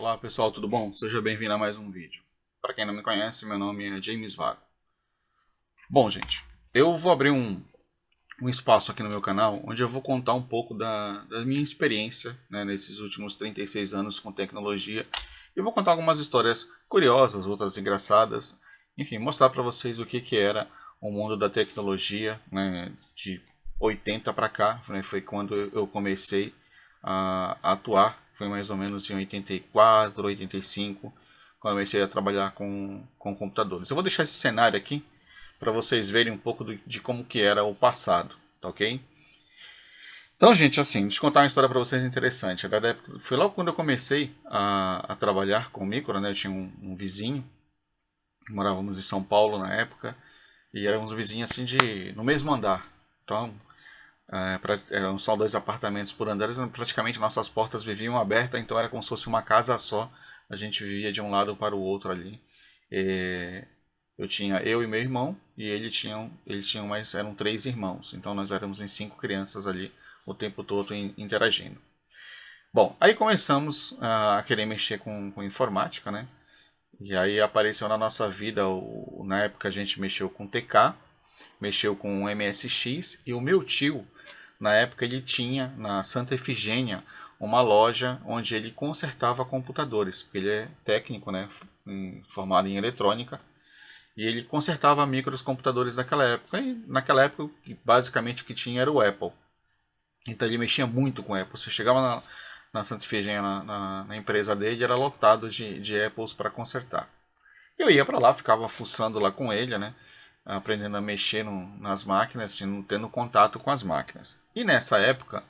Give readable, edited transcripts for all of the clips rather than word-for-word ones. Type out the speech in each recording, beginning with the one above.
Olá pessoal, tudo bom? Seja bem-vindo a mais um vídeo. Para quem não me conhece, meu nome é James Vago. Bom, gente, eu vou abrir um espaço aqui no meu canal onde eu vou contar um pouco da minha experiência, né, nesses últimos 36 anos com tecnologia. Eu vou contar algumas histórias curiosas, outras engraçadas, enfim, mostrar para vocês o que era o mundo da tecnologia, né, de 80 para cá, né, foi quando eu comecei a atuar, foi mais ou menos em 84, 85, quando eu comecei a trabalhar com computadores. Eu vou deixar esse cenário aqui para vocês verem um pouco de como que era o passado, tá ok? Então, gente, assim, deixa eu contar uma história para vocês interessante. Foi logo quando eu comecei a trabalhar com micro, né? Eu tinha um vizinho, morávamos em São Paulo na época, e éramos vizinhos assim no mesmo andar. Então, eram só dois apartamentos por andar, praticamente nossas portas viviam abertas, então era como se fosse uma casa só. A gente vivia de um lado para o outro ali. Eu tinha eu e meu irmão, e eles tinham mais, eram três irmãos. Então nós éramos em cinco crianças ali o tempo todo interagindo. Bom, aí começamos a querer mexer com informática, né? E aí apareceu na nossa vida, na época a gente mexeu com TK, mexeu com MSX, e o meu tio, na época ele tinha na Santa Efigênia uma loja onde ele consertava computadores, porque ele é técnico, né, formado em eletrônica, e ele consertava microcomputadores daquela época, e naquela época basicamente o que tinha era o Apple. Então ele mexia muito com Apple. Você chegava na Santa Efigênia, na empresa dele, era lotado de Apples para consertar. Eu ia para lá, ficava fuçando lá com ele, né? Aprendendo a mexer nas máquinas, tendo contato com as máquinas. E nessa época,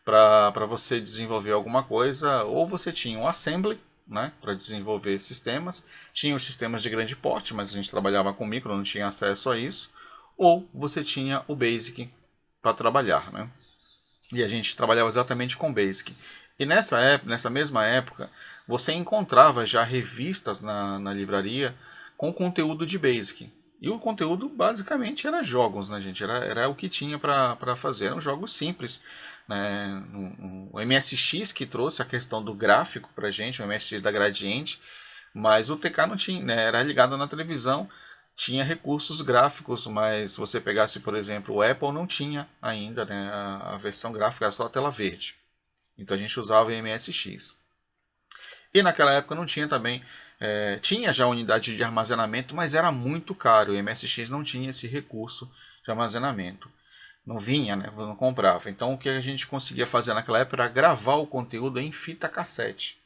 para você desenvolver alguma coisa, ou você tinha um assembly, né, para desenvolver sistemas, tinha os sistemas de grande porte, mas a gente trabalhava com micro, não tinha acesso a isso, ou você tinha o Basic para trabalhar, né? E a gente trabalhava exatamente com Basic. E nessa mesma época, você encontrava já revistas na livraria com conteúdo de Basic. E o conteúdo basicamente era jogos, né, gente? Era o que tinha para fazer. Eram jogos simples. Né? O MSX que trouxe a questão do gráfico para gente, o MSX da Gradiente, mas o TK não tinha, né? Era ligado na televisão, tinha recursos gráficos, mas se você pegasse, por exemplo, o Apple não tinha ainda, né? A versão gráfica era só a tela verde. Então a gente usava o MSX. E naquela época não tinha também, tinha já unidade de armazenamento, mas era muito caro. O MSX não tinha esse recurso de armazenamento. Não vinha, né? Não comprava. Então o que a gente conseguia fazer naquela época era gravar o conteúdo em fita cassete.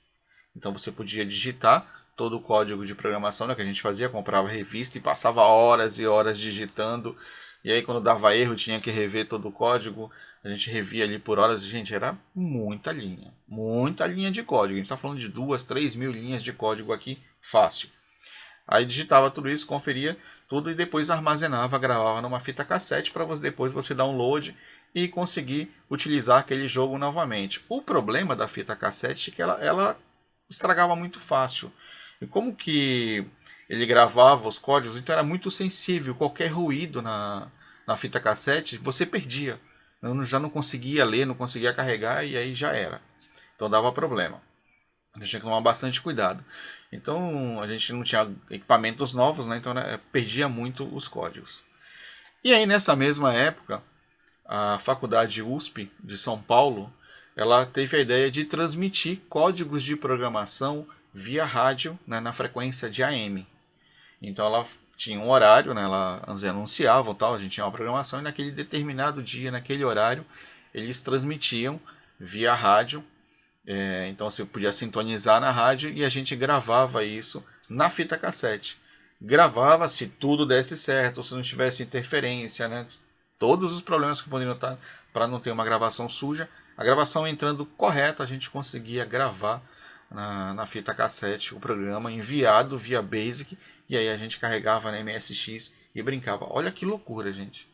Então você podia digitar todo o código de programação, né, que a gente fazia, comprava revista e passava horas e horas digitando. E aí quando dava erro tinha que rever todo o código. A gente revia ali por horas. Gente, era muita linha de código. A gente está falando de 2, 3 mil linhas de código aqui, fácil. Aí digitava tudo isso, conferia tudo e depois armazenava, gravava numa fita cassete para depois você download e conseguir utilizar aquele jogo novamente. O problema da fita cassete é que ela estragava muito fácil. E como que ele gravava os códigos, então era muito sensível. Qualquer ruído na fita cassete você perdia. Eu já não conseguia ler, não conseguia carregar e aí já era. Então dava problema. A gente tinha que tomar bastante cuidado. Então a gente não tinha equipamentos novos, né? Então perdia muito os códigos. E aí nessa mesma época, a faculdade USP de São Paulo, ela teve a ideia de transmitir códigos de programação via rádio, né, na frequência de AM. Então ela tinha um horário, né, ela anunciava, tal, a gente tinha uma programação e naquele determinado dia, naquele horário, eles transmitiam via rádio. Então você podia sintonizar na rádio e a gente gravava isso na fita cassete. Gravava se tudo desse certo, se não tivesse interferência, né? Todos os problemas que poderiam estar para não ter uma gravação suja. A gravação entrando correta, a gente conseguia gravar na fita cassete o programa enviado via Basic e aí a gente carregava na MSX e brincava. Olha que loucura, gente.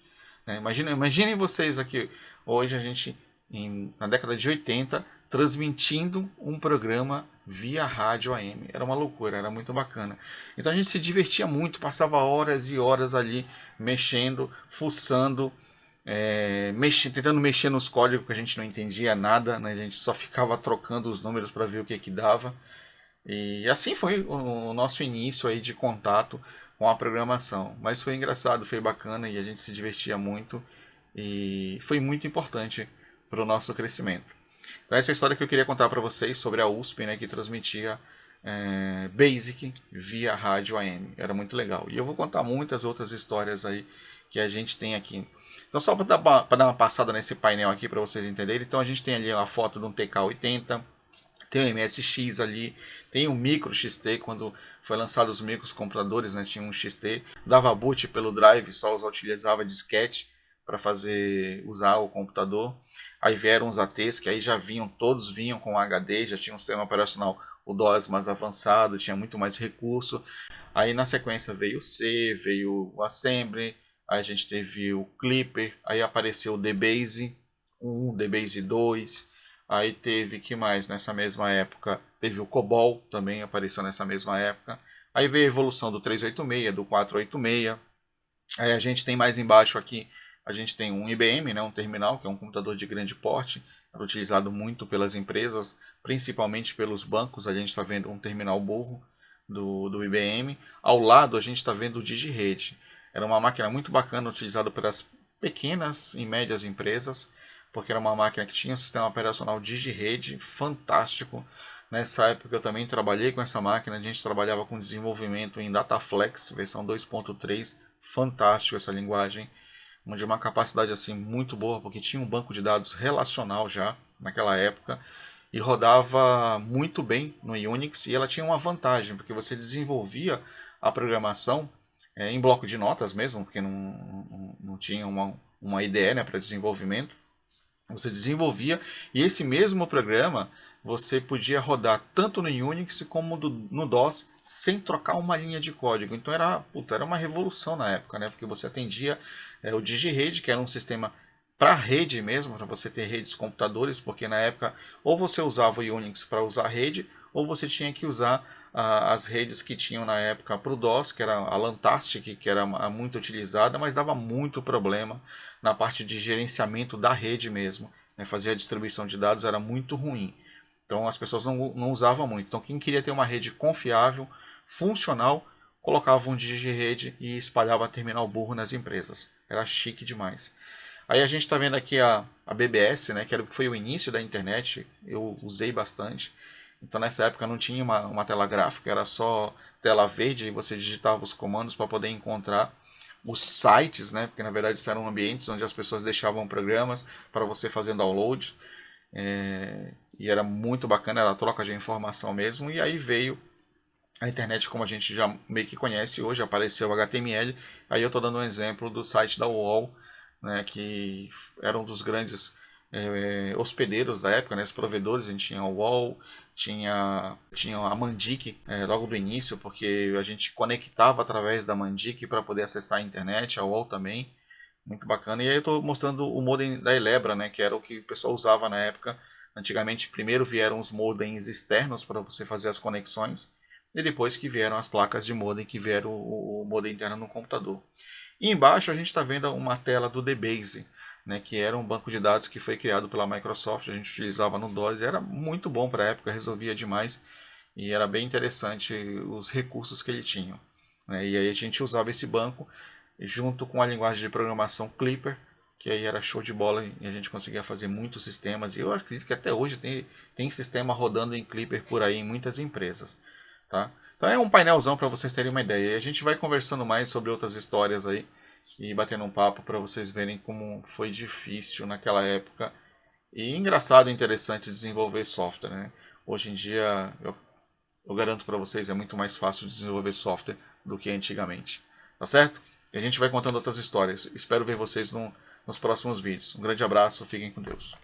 Imaginem vocês aqui, hoje a gente, na década de 80, transmitindo um programa via rádio AM. Era uma loucura, era muito bacana. Então a gente se divertia muito, passava horas e horas ali mexendo, fuçando, tentando mexer nos códigos que a gente não entendia nada, né? A gente só ficava trocando os números para ver o que dava. E assim foi o nosso início aí de contato com a programação. Mas foi engraçado, foi bacana e a gente se divertia muito e foi muito importante para o nosso crescimento. Então essa é a história que eu queria contar para vocês sobre a USP, né, que transmitia Basic via rádio AM. Era muito legal. E eu vou contar muitas outras histórias aí que a gente tem aqui. Então só para dar uma passada nesse painel aqui para vocês entenderem. Então a gente tem ali a foto de um TK-80, tem o MSX ali, tem o Micro XT, quando foi lançado os micros computadores, né, tinha um XT, dava boot pelo drive, só utilizava disquete para usar o computador. Aí vieram os ATs, que aí já vinham, todos vinham com HD, já tinha um sistema operacional, o DOS mais avançado, tinha muito mais recurso. Aí na sequência veio o C, veio o Assembly, aí a gente teve o Clipper, aí apareceu o DBase 1, DBase 2, aí teve, que mais nessa mesma época? Teve o COBOL, também apareceu nessa mesma época. Aí veio a evolução do 386, do 486. Aí a gente tem mais embaixo aqui, a gente tem um IBM, né, um terminal, que é um computador de grande porte, era utilizado muito pelas empresas, principalmente pelos bancos. A gente está vendo um terminal burro do IBM. Ao lado a gente está vendo o DigiRede. Era uma máquina muito bacana, utilizada pelas pequenas e médias empresas, porque era uma máquina que tinha um sistema operacional DigiRede fantástico. Nessa época eu também trabalhei com essa máquina, a gente trabalhava com desenvolvimento em Dataflex, versão 2.3, fantástico essa linguagem, de uma capacidade assim muito boa, porque tinha um banco de dados relacional já naquela época e rodava muito bem no Unix, e ela tinha uma vantagem, porque você desenvolvia a programação em bloco de notas mesmo, porque não tinha uma IDE, né, para desenvolvimento. Você desenvolvia e esse mesmo programa você podia rodar tanto no Unix como no DOS sem trocar uma linha de código. Então era uma revolução na época, né? Porque você atendia o DigiRede, que era um sistema para rede mesmo, para você ter redes computadores, porque na época ou você usava o Unix para usar rede, ou você tinha que usar as redes que tinham na época para o DOS, que era a Lantastic, que era muito utilizada, mas dava muito problema na parte de gerenciamento da rede mesmo. Né? Fazer a distribuição de dados era muito ruim. Então as pessoas não usavam muito. Então quem queria ter uma rede confiável, funcional, colocava um DigiRede e espalhava terminal burro nas empresas. Era chique demais. Aí a gente está vendo aqui a BBS, né, que foi o início da internet, eu usei bastante. Então nessa época não tinha uma tela gráfica, era só tela verde e você digitava os comandos para poder encontrar os sites, né, porque na verdade eram ambientes onde as pessoas deixavam programas para você fazer download. E era muito bacana, era a troca de informação mesmo. E aí veio a internet como a gente já meio que conhece hoje, apareceu o HTML. Aí eu estou dando um exemplo do site da UOL, né, que era um dos grandes hospedeiros da época, né, os provedores. A gente tinha a UOL, tinha a Mandic logo do início, porque a gente conectava através da Mandic para poder acessar a internet, a UOL também, muito bacana. E aí eu estou mostrando o modem da Elebra, né, que era o que o pessoal usava na época. Antigamente, primeiro vieram os modems externos para você fazer as conexões, e depois que vieram as placas de modem, que vieram o modem interno no computador. E embaixo a gente está vendo uma tela do DBase, né, que era um banco de dados que foi criado pela Microsoft, a gente utilizava no DOS, era muito bom para a época, resolvia demais, e era bem interessante os recursos que ele tinha. Né, e aí a gente usava esse banco junto com a linguagem de programação Clipper, que aí era show de bola e a gente conseguia fazer muitos sistemas. E eu acredito que até hoje tem sistema rodando em Clipper por aí em muitas empresas. Tá? Então é um painelzão para vocês terem uma ideia. E a gente vai conversando mais sobre outras histórias aí e batendo um papo para vocês verem como foi difícil naquela época. E engraçado e interessante desenvolver software. Né? Hoje em dia, eu garanto para vocês, é muito mais fácil desenvolver software do que antigamente. Tá certo? E a gente vai contando outras histórias. Espero ver vocês nos próximos vídeos. Um grande abraço, fiquem com Deus.